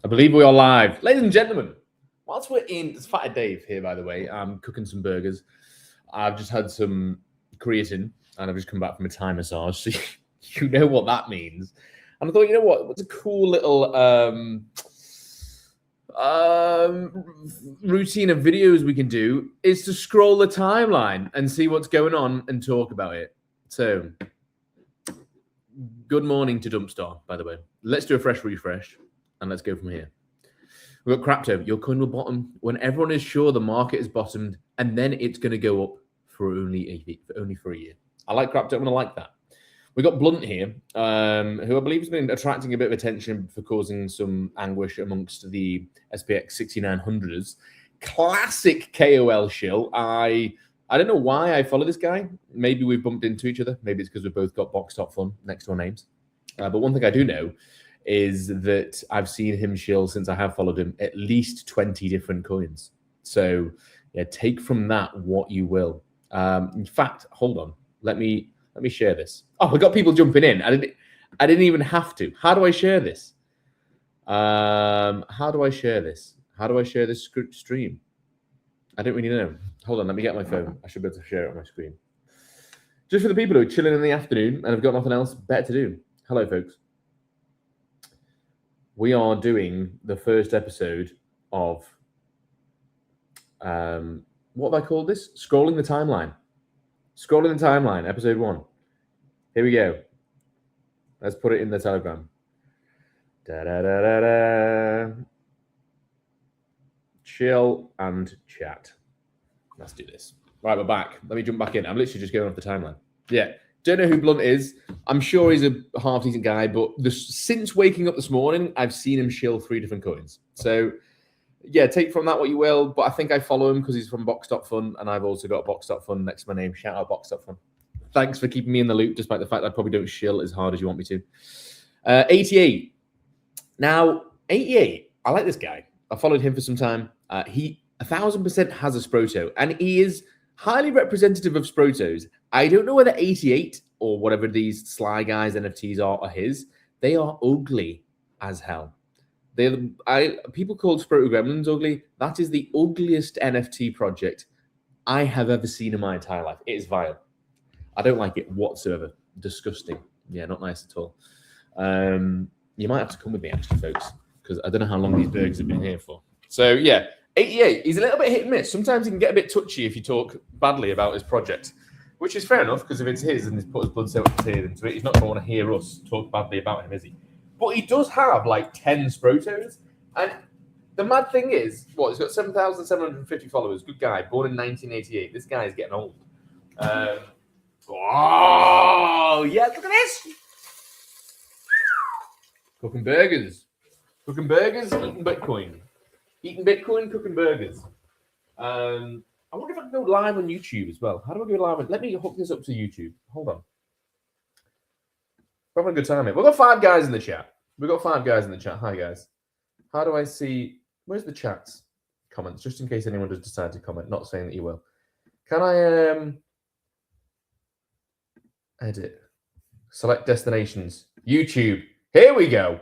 believe we are live. Ladies and gentlemen, whilst we're in, it's Fatty Dave here, by the way. I'm cooking some burgers. I've just had some creatine and I've just come back from a Thai massage. So you know what that means. And I thought, you know what? What's a cool little routine of videos we can do is to scroll the timeline and see what's going on and talk about it. So, good morning to Dumpstar, by the way. Let's do a fresh refresh. And let's go from here. We've got crypto. Your coin will bottom when everyone is sure the market is bottomed, and then it's going to go up for only for a year. I like crypto. I'm going to like that. We've got Blunt here, who I believe has been attracting a bit of attention for causing some anguish amongst the SPX 6900s. Classic KOL shill. I don't know why I follow this guy. Maybe we've bumped into each other. Maybe it's because we've both got Box Top Fun next to our names. But one thing I do know is that I've seen him shill since I have followed him at least 20 different coins. So yeah, take from that what you will. In fact, hold on. Let me share this. Oh, we got people jumping in. I didn't even have to. How do I share this? How do I share this? How do I share this stream? I don't really know. Hold on, let me get my phone. I should be able to share it on my screen. Just for the people who are chilling in the afternoon and have got nothing else better to do. Hello, folks. We are doing the first episode of, what have I called this? Scrolling the Timeline. Scrolling the Timeline, episode 1. Here we go. Let's put it in the Telegram. Da-da-da-da-da. Chill and chat. Let's do this. Right, we're back. Let me jump back in. I'm literally just going off the timeline. Yeah. Don't know who Blunt is. I'm sure he's a half-decent guy, but since waking up this morning, I've seen him shill 3 different coins. So, yeah, take from that what you will, but I think I follow him because he's from Box Top Fun, and I've also got Box Top Fun next to my name. Shout out Box Top Fun. Thanks for keeping me in the loop, despite the fact that I probably don't shill as hard as you want me to. 88. Now, 88, I like this guy. I followed him for some time. He 1,000% has a Sproto, and he is highly representative of Sprotos. I don't know whether 88 or whatever these Sly Guys NFTs are his. They are ugly as hell. People called Sproto Gremlins ugly. That is the ugliest NFT project I have ever seen in my entire life. It is vile. I don't like it whatsoever. Disgusting. Yeah, not nice at all. You might have to come with me, actually, folks, because I don't know how long these burgers have been here for. So, yeah, 88. He's a little bit hit and miss. Sometimes he can get a bit touchy if you talk badly about his project, which is fair enough, because if it's his and he's put his blood, sweat, and tears into it, he's not going to want to hear us talk badly about him, is he? But he does have like 10 Sprotos. And the mad thing is, he's got 7,750 followers. Good guy, born in 1988. This guy is getting old. Oh, yeah, look at this. Cooking burgers. Cooking burgers, eating Bitcoin. Eating Bitcoin, cooking burgers. I wonder if I can go live on YouTube as well. How do I go live? Let me hook this up to YouTube. Hold on. We're having a good time here. We've got 5 guys in the chat. Hi, guys. How do I see... Where's the chats? Comments, just in case anyone does decide to comment. Not saying that you will. Can I edit? Select destinations. YouTube. Here we go.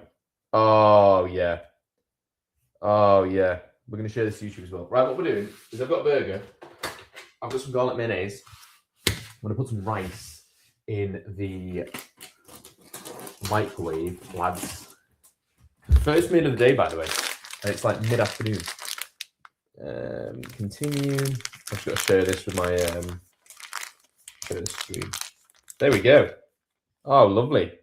Oh, yeah. We're going to share this to YouTube as well. Right, what we're doing is I've got a burger. I've got some garlic mayonnaise. I'm going to put some rice in the microwave, lads. First meal of the day, by the way. And it's like mid-afternoon. Continue. I've just got to share this with my share the screen. There we go. Oh, lovely.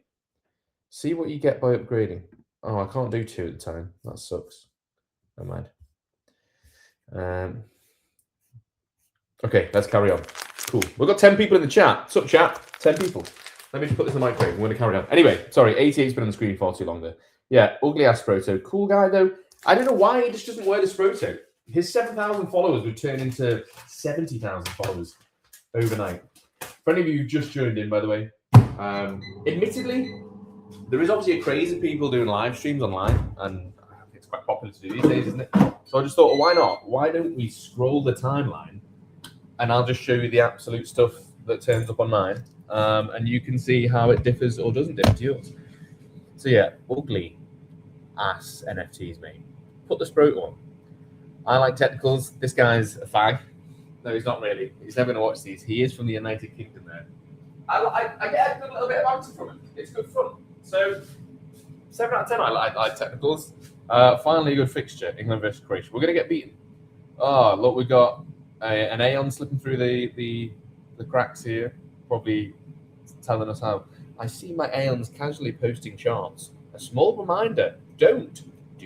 See what you get by upgrading. Oh, I can't do 2 at the time. That sucks. Never mind. Okay, let's carry on. Cool. We've got 10 people in the chat. What's up, chat? 10 people. Let me just put this in the microwave. We're going to carry on. Anyway, sorry, 88's been on the screen far too long there. Yeah, ugly ass Sproto. Cool guy, though. I don't know why he just doesn't wear the Sproto. His 7,000 followers would turn into 70,000 followers overnight. For any of you who just joined in, by the way, admittedly, there is obviously a craze of people doing live streams online, and it's quite popular to do these days, isn't it? So I just thought, well, why not? Why don't we scroll the timeline, and I'll just show you the absolute stuff that turns up on mine, and you can see how it differs or doesn't differ to yours. So yeah, ugly. ass NFTs, mate. Put the Sproto on. I like technicals. This guy's a fag. No, he's not really. He's never going to watch these. He is from the United Kingdom, though. I get a good little bit of answer from him. It's good fun. So, 7 out of 10, I like technicals. Finally, a good fixture, England versus Croatia. We're going to get beaten. Oh, look, we've got an Aeon slipping through the cracks here, probably telling us how. I see my Aeons casually posting charts. A small reminder, do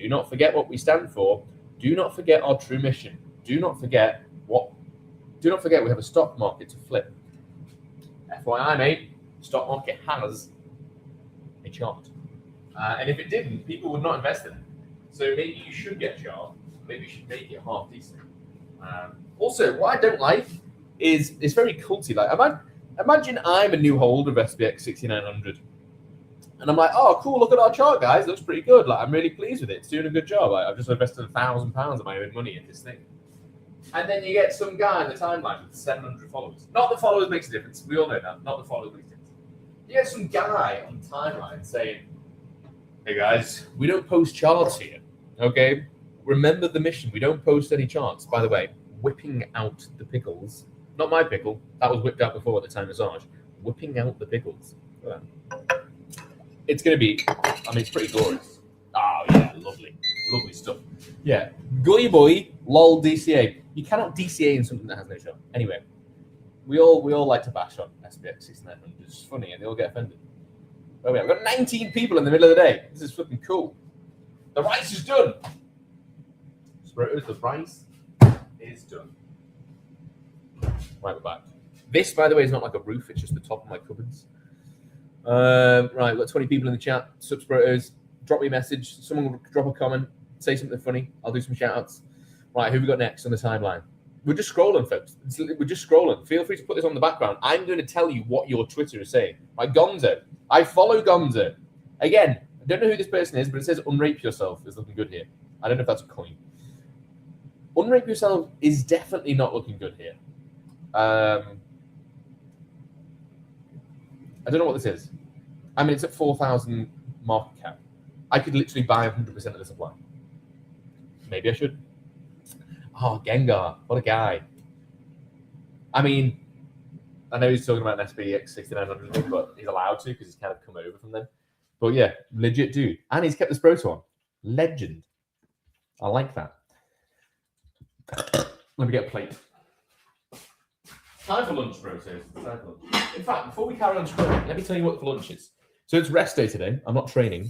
not forget what we stand for. Do not forget our true mission. Do not forget we have a stock market to flip. FYI, mate, stock market has a chart. And if it didn't, people would not invest in it. So maybe you should get a chart. Maybe you should make it half decent. Also, what I don't like is it's very culty. Like, imagine I'm a new holder of SPX 6900. And I'm like, oh, cool, look at our chart, guys. It looks pretty good. Like, I'm really pleased with it. It's doing a good job. I've just invested £1,000 of my own money in this thing. And then you get some guy in the timeline with 700 followers. Not the followers makes a difference. We all know that. Not the followers makes a difference. You get some guy on the timeline saying, hey, guys, we don't post charts here, okay? Remember the mission. We don't post any charts. By the way, whipping out the pickles. Not my pickle. That was whipped out before at the time massage. Whipping out the pickles. It's going to be, it's pretty glorious. Oh, yeah, lovely. Lovely stuff. Yeah. Gully boy, lol, DCA. You cannot DCA in something that has no shot. Anyway, we all like to bash on SPX 6900. It's funny, and they all get offended. Oh, yeah, we've got 19 people in the middle of the day. This is fucking cool. The rice is done. Sprotos, the rice is done. Right, we're back. This, by the way, is not like a roof. It's just the top of my cupboards. Right, we've got 20 people in the chat. Sub Sprotos, drop me a message. Someone will drop a comment. Say something funny. I'll do some shout-outs. Right, who we got next on the timeline? We're just scrolling, folks. We're just scrolling. Feel free to put this on the background. I'm going to tell you what your Twitter is saying. Right, Gonzo. I follow Gonzo. Again, I don't know who this person is, but it says unrape yourself is looking good here. I don't know if that's a coin. Unrape yourself is definitely not looking good here. I don't know what this is. It's at 4,000 market cap. I could literally buy 100% of the supply. Maybe I should. Oh, Gengar. What a guy. I know he's talking about an SPX 6900, but he's allowed to because he's kind of come over from them. But yeah, legit dude. And he's kept the Sproto on. Legend. I like that. Let me get a plate. Time for lunch, Sprotos. Time for lunch. In fact, before we carry on scrolling, let me tell you what for lunch is. So it's rest day today. I'm not training.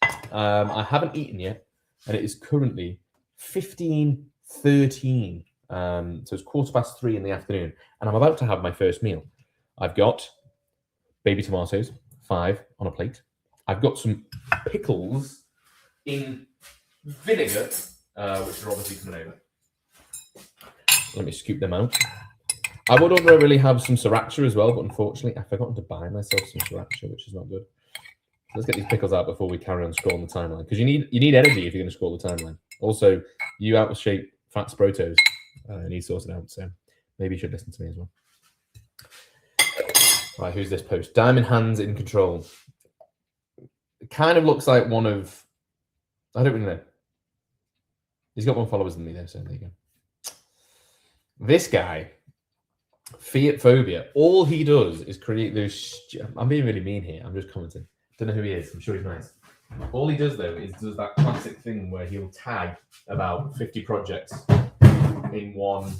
I haven't eaten yet, and it is currently 15:13. So it's 3:15 in the afternoon, and I'm about to have my first meal. I've got baby tomatoes, 5 on a plate. I've got some pickles in vinegar, which are obviously coming over. Let me scoop them out. I would ordinarily have some sriracha as well, but unfortunately, I've forgotten to buy myself some sriracha, which is not good. Let's get these pickles out before we carry on scrolling the timeline, because you need energy if you're going to scroll the timeline. Also, you out of shape fat Sprotos need sorted out, so maybe you should listen to me as well. Right, who's this post? Diamond Hands in Control. It kind of looks like one of, I don't really know. He's got more followers than me though, so there you go. This guy, Fiat Phobia, all he does is create those. I'm being really mean here. I'm just commenting. Don't know who he is. I'm sure he's nice. All he does though is does that classic thing where he'll tag about 50 projects in one.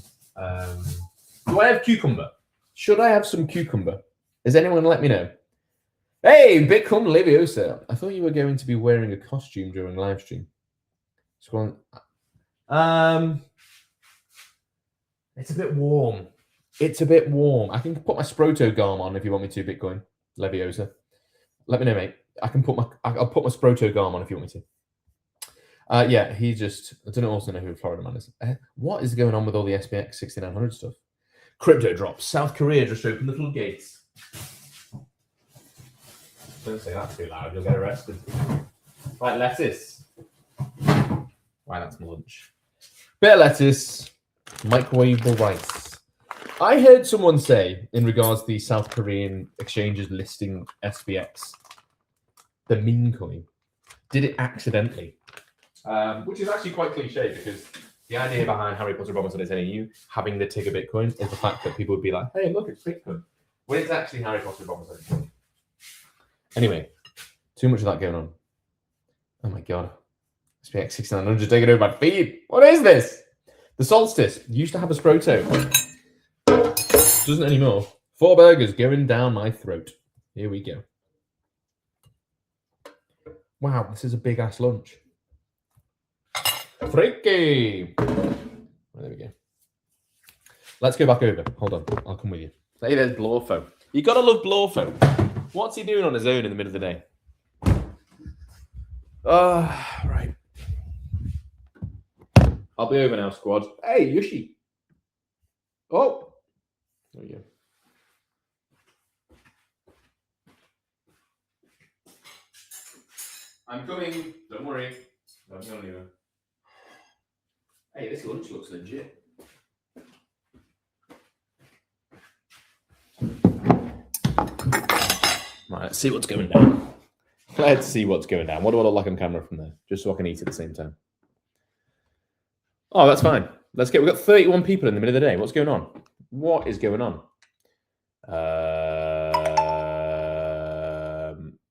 Do I have cucumber? Should I have some cucumber? Is anyone let me know? Hey, Bitcoin Leviosa. I thought you were going to be wearing a costume during live stream. Scrolling. It's a bit warm. It's a bit warm. I can put my Sproto garm on if you want me to, Bitcoin Leviosa. Let me know, mate. I'll put my Sproto garm on if you want me to. Yeah, he just, I don't also know who Florida man is. What is going on with all the SPX 6900 stuff? Crypto drops. South Korea just opened the floodgates. Don't say that too loud, you'll get arrested. Right, lettuce. Right, that's my lunch. Bit of lettuce, microwavable rice. I heard someone say, in regards to the South Korean exchanges listing SPX, the meme coin, did it accidentally. Which is actually quite cliche because the idea behind Harry Potter Robinson is any you having the Tigger Bitcoin is the fact that people would be like, hey, look, it's Bitcoin. When it's actually Harry Potter Robinson. Anyway, too much of that going on. Oh my god. SPX 6900 taking over my feed. What is this? The Solstice used to have a Sproto. Doesn't anymore. 4 burgers going down my throat. Here we go. Wow, this is a big ass lunch. Freaky. There we go. Let's go back over. Hold on. I'll come with you. Hey, there's Blorfo. You gotta love Blorfo. What's he doing on his own in the middle of the day? Right. I'll be over now, squad. Hey, Yushi. Oh. There we go. I'm coming. Don't worry. I'm going anywhere. Hey, this lunch looks legit. Right, let's see what's going down. Let's see what's going down. What do I look like on camera from there? Just so I can eat at the same time. Oh, that's fine. Let's get. We've got 31 people in the middle of the day. What's going on? What is going on?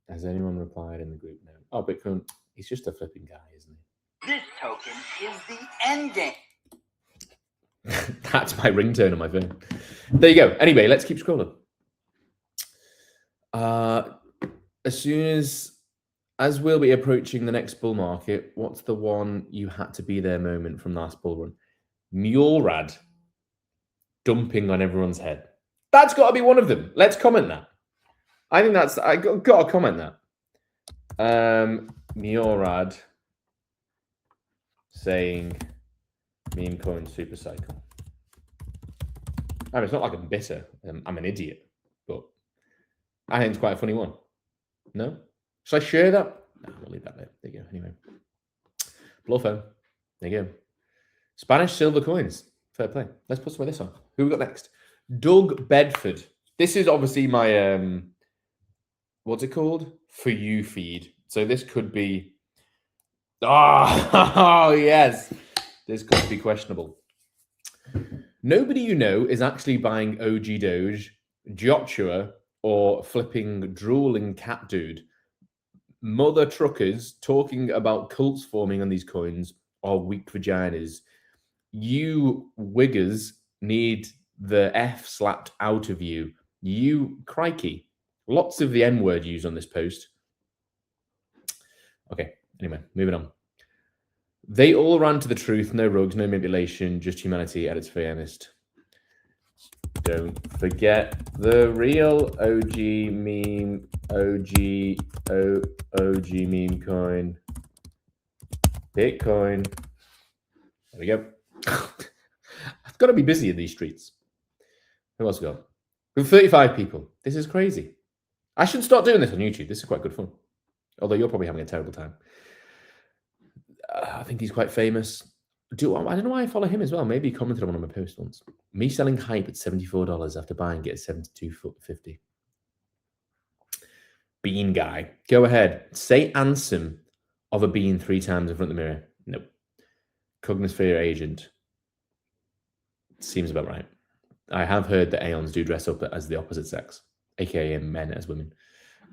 Has anyone replied in the group now? Oh, Bitcoin. He's just a flipping guy, isn't he? This token is the end game. That's my ringtone on my phone. There you go. Anyway, let's keep scrolling. As soon as we'll be approaching the next bull market, what's the one you had to be there moment from last bull run? Murad dumping on everyone's head. That's got to be one of them. Let's comment that. I think that's. I got to comment that. Murad saying meme coin super cycle. I mean, it's not like I'm bitter. I'm an idiot, but I think it's quite a funny one. No? Should I share that? No, we'll leave that there. There you go. Anyway. Blowphone. There you go. Spanish silver coins. Fair play. Let's put some of this on. Who we got next? Doug Bedford. This is obviously my, what's it called? For you feed. So this could be, oh yes. This could be questionable. Nobody you know is actually buying OG Doge, Joshua, or flipping drooling cat dude. Mother truckers talking about cults forming on these coins are weak vaginas. You wiggers need the F slapped out of you. You crikey. Lots of the N word used on this post. Okay, anyway, moving on. They all ran to the truth. No rogues, no manipulation, just humanity at its fairest. Don't forget the real OG meme, OG meme coin. Bitcoin. There we go. I've got to be busy in these streets. Who else we got? We have 35 people. This is crazy. I should start doing this on YouTube. This is quite good fun. Although you're probably having a terrible time. I think he's quite famous. I don't know why I follow him as well. Maybe he commented on one of my posts once. Me selling hype at $74 after buying it at $72.50. Bean guy. Go ahead. Say ansem of a bean 3 times in front of the mirror. Nope. Cognosphere agent. Seems about right. I have heard that Aeons do dress up as the opposite sex, aka men as women.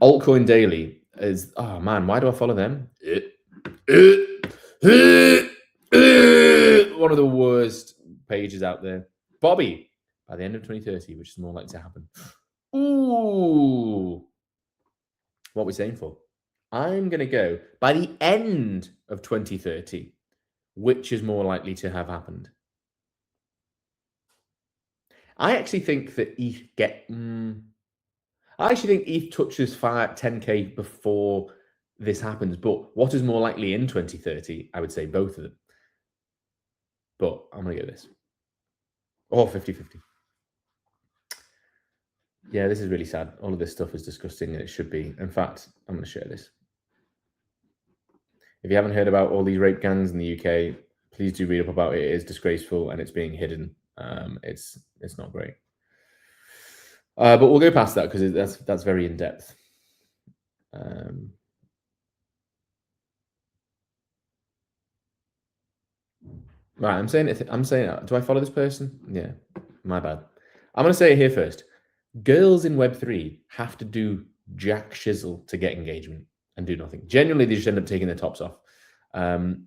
Altcoin Daily is, oh man, why do I follow them? One of the worst pages out there. Bobby, by the end of 2030, which is more likely to happen. Ooh. What are we saying for? I'm going to go by the end of 2030, which is more likely to have happened. I actually think that ETH I actually think ETH touches 10K before this happens. But what is more likely in 2030? I would say both of them. But I'm going to go this. Or 50-50. Yeah, this is really sad. All of this stuff is disgusting and it should be. In fact, I'm going to share this. If you haven't heard about all these rape gangs in the UK, please do read up about it. It is disgraceful and it's being hidden. It's not great. But we'll go past that because that's very in depth. Right, I'm saying it. I'm saying it. Do I follow this person? Yeah, my bad. I'm going to say it here first. Girls in Web3 have to do jack shizzle to get engagement and do nothing. Generally, they just end up taking their tops off.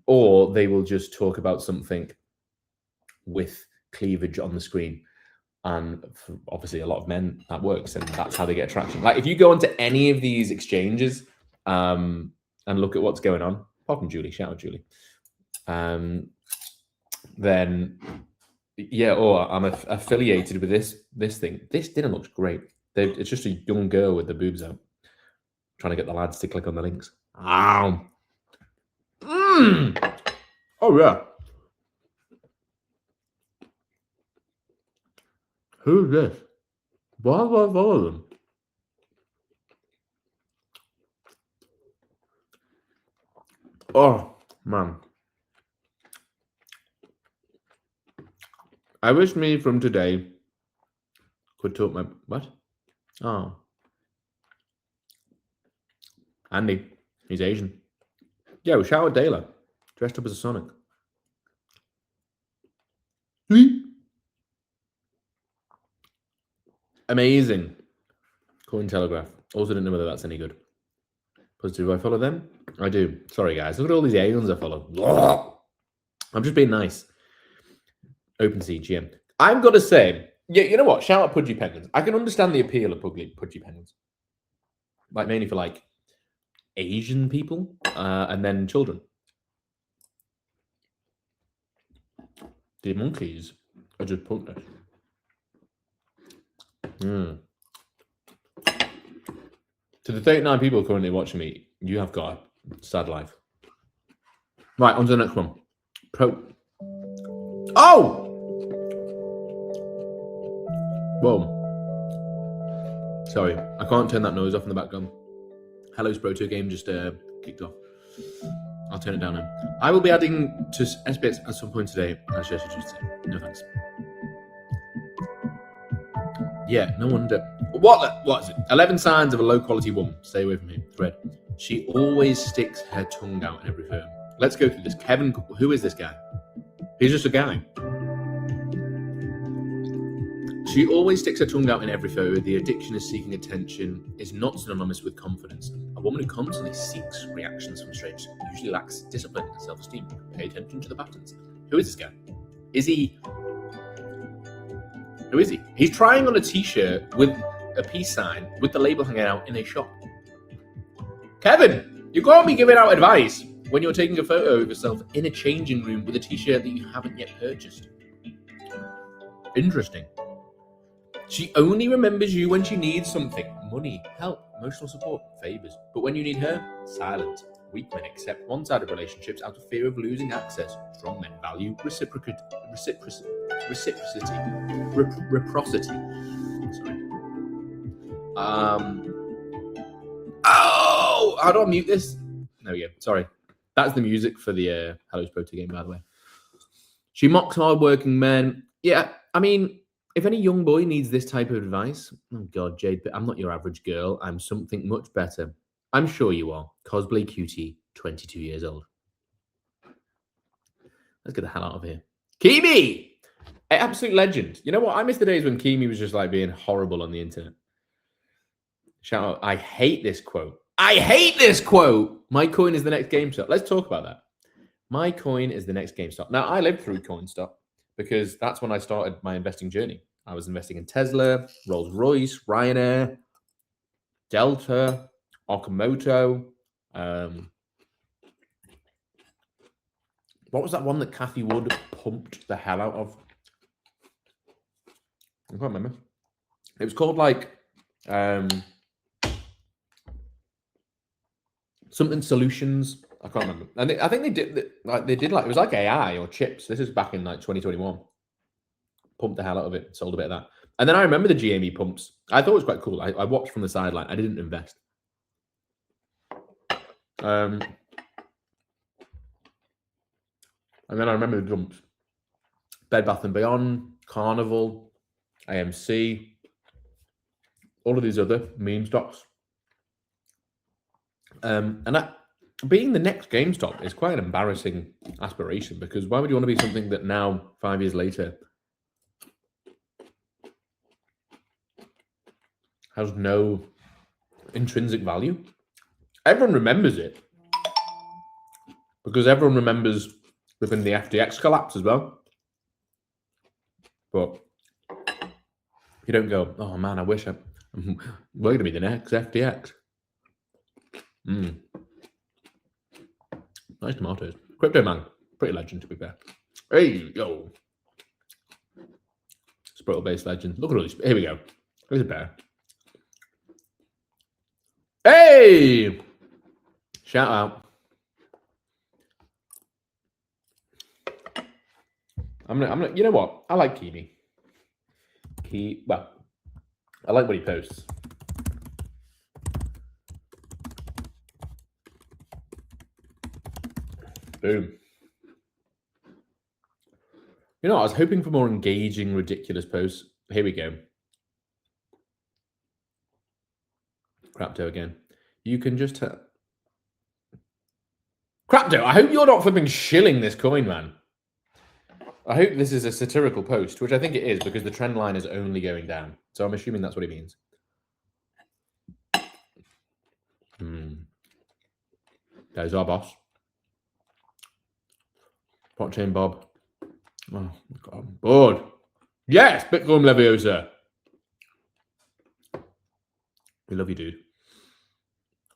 Or they will just talk about something with cleavage on the screen. And for obviously a lot of men, that works, and that's how they get attraction. Like if you go onto any of these exchanges and look at what's going on, apart from Julie, shout out Julie, then yeah, or I'm affiliated with this thing. This dinner looks great. It's just a young girl with the boobs out, trying to get the lads to click on the links. Oh yeah. Who's this? Why do I follow them? Oh man. I wish me from today could talk my what? Oh. Andy. He's Asian. Yeah, we shout out Dayla. Dressed up as a Sonic. Amazing. Cointelegraph. Also didn't know whether that's any good. Positive, do I follow them? I do. Sorry, guys. Look at all these aliens I follow. I'm just being nice. OpenSea, GM. I'm going to say, yeah, you know what? Shout out Pudgy Penguins. I can understand the appeal of Pudgy Penguins. Like, mainly for, like, Asian people and then children. The monkeys are just pointless. To the 39 people currently watching me, you have got a sad life. Right, on to the next one. Oh! Whoa. Sorry, I can't turn that noise off in the background. Hello's Pro Tour game just kicked off. I'll turn it down now. I will be adding to SPX at some point today. Actually, I should just say no thanks. Yeah, no wonder. What is it? 11 signs of a low-quality woman. Stay away from me. Thread. She always sticks her tongue out in every photo. Let's go through this. Kevin, who is this guy? He's just a guy. She always sticks her tongue out in every photo. The addiction is seeking attention is not synonymous with confidence. A woman who constantly seeks reactions from strangers usually lacks discipline and self-esteem. Pay attention to the patterns. Who is this guy? Is he... Who is he? He's trying on a t-shirt with a peace sign with the label hanging out in a shop. Kevin, you can't be giving out advice when you're taking a photo of yourself in a changing room with a t-shirt that you haven't yet purchased. Interesting. She only remembers you when she needs something. Money, help, emotional support, favors. But when you need her, silent. Weak men accept one-sided relationships out of fear of losing access. Strong men value reciprocity. Sorry. Oh, how do I mute this? There we go. Sorry. That's the music for the Hello's Pro Tour game, by the way. She mocks hard-working men. Yeah, I mean, if any young boy needs this type of advice, oh God, Jade, I'm not your average girl. I'm something much better. I'm sure you are. Cosplay cutie, 22 years old. Let's get the hell out of here. Kimi! Absolute legend. You know what? I miss the days when Kimi was just like being horrible on the internet. Shout out. I hate this quote. I hate this quote. My coin is the next GameStop. Let's talk about that. My coin is the next GameStop. Now, I lived through CoinStop because that's when I started my investing journey. I was investing in Tesla, Rolls-Royce, Ryanair, Delta, Okamoto. What was that one that Kathy Wood pumped the hell out of? I can't remember. It was called like something solutions. I can't remember. And I think they did it was like AI or chips. This is back in like 2021. Pumped the hell out of it. Sold a bit of that. And then I remember the GME pumps. I thought it was quite cool. I watched from the sideline. I didn't invest. And then I remember the jumps. Bed Bath & Beyond, Carnival, AMC, all of these other meme stocks. And being the next GameStop is quite an embarrassing aspiration, because why would you want to be something that now, 5 years later, has no intrinsic value? Everyone remembers it because everyone remembers within the FTX collapse as well. But you don't go, oh man, I wish we're going to be the next FTX. Nice tomatoes. Crypto Man, pretty legend to be fair. Hey, yo. Sprite-based legend. Look at all these. Here we go. There's a bear. Hey! Shout out. I'm gonna, you know what? I like Kimi. Well, I like what he posts. Boom. You know, I was hoping for more engaging, ridiculous posts. Here we go. Crapto again. You can just... Crapto, I hope you're not flipping shilling this coin, man. I hope this is a satirical post, which I think it is, because the trend line is only going down. So I'm assuming that's what he means. There's our boss. Blockchain Bob. Oh, God, I'm bored. Yes, Bitcoin Leviosa. We love you, dude.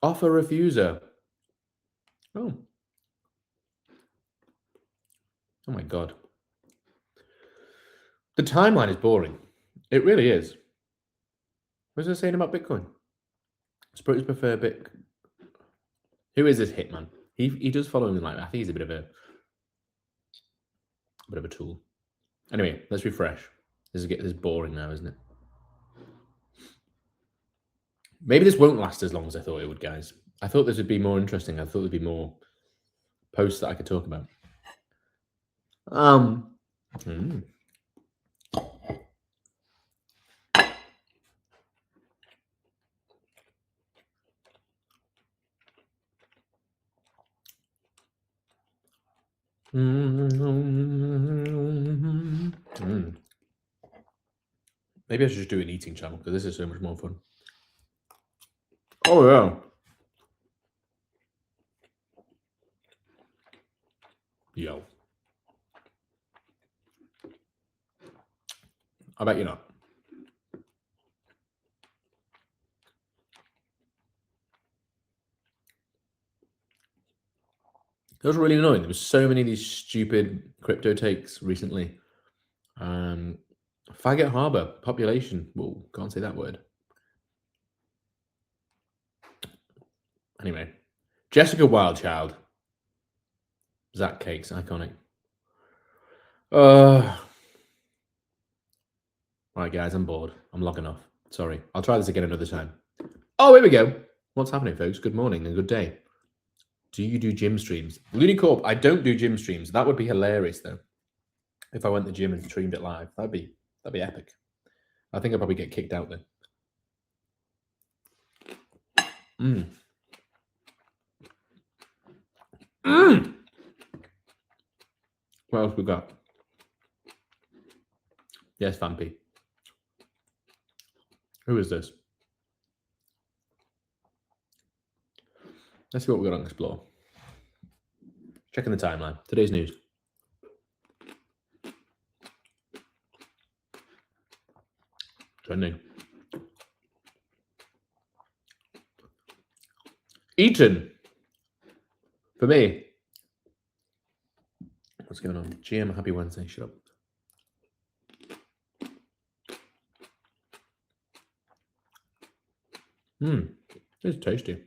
Offer refuser. Oh. Oh my God. The timeline is boring. It really is. What's it saying about Bitcoin? Spritters prefer Bit. Who is this hitman? He does follow me like that. I think he's a bit of a tool. Anyway, let's refresh. This is boring now, isn't it? Maybe this won't last as long as I thought it would, guys. I thought this would be more interesting. I thought there'd be more posts that I could talk about. Maybe I should just do an eating channel, because this is so much more fun. Oh, yeah. Yo. I bet you're not. It was really annoying. There was so many of these stupid crypto takes recently. Faggot Harbor, population. Whoa, can't say that word. Anyway, Jessica Wildchild. Zach Cakes, iconic. Right, guys, I'm bored. I'm logging off. Sorry. I'll try this again another time. Oh, here we go. What's happening, folks? Good morning and good day. Do you do gym streams? Looney I don't do gym streams. That would be hilarious, though. If I went to the gym and streamed it live, that'd be epic. I think I'd probably get kicked out then. What else we got? Yes, Vampy. Who is this? Let's see what we got on Explore. Checking the timeline. Today's news. Trending. Eaton. For me. What's going on? GM, happy Wednesday. Shut up. It's tasty.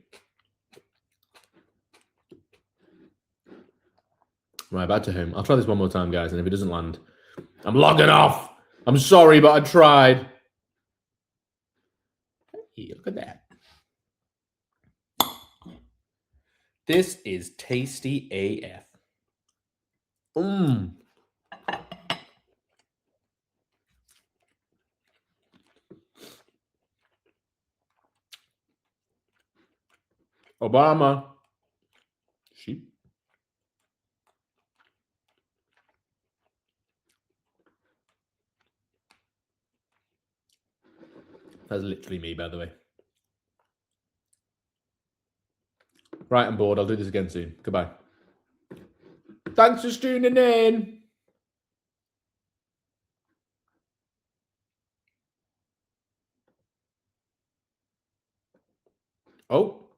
Right, back to home. I'll try this one more time, guys, and if it doesn't land, I'm logging off. I'm sorry, but I tried. Hey, look at that. This is tasty AF. Obama. Sheep. That's literally me, by the way. Right, I'm bored. I'll do this again soon. Goodbye. Thanks for tuning in. Oh.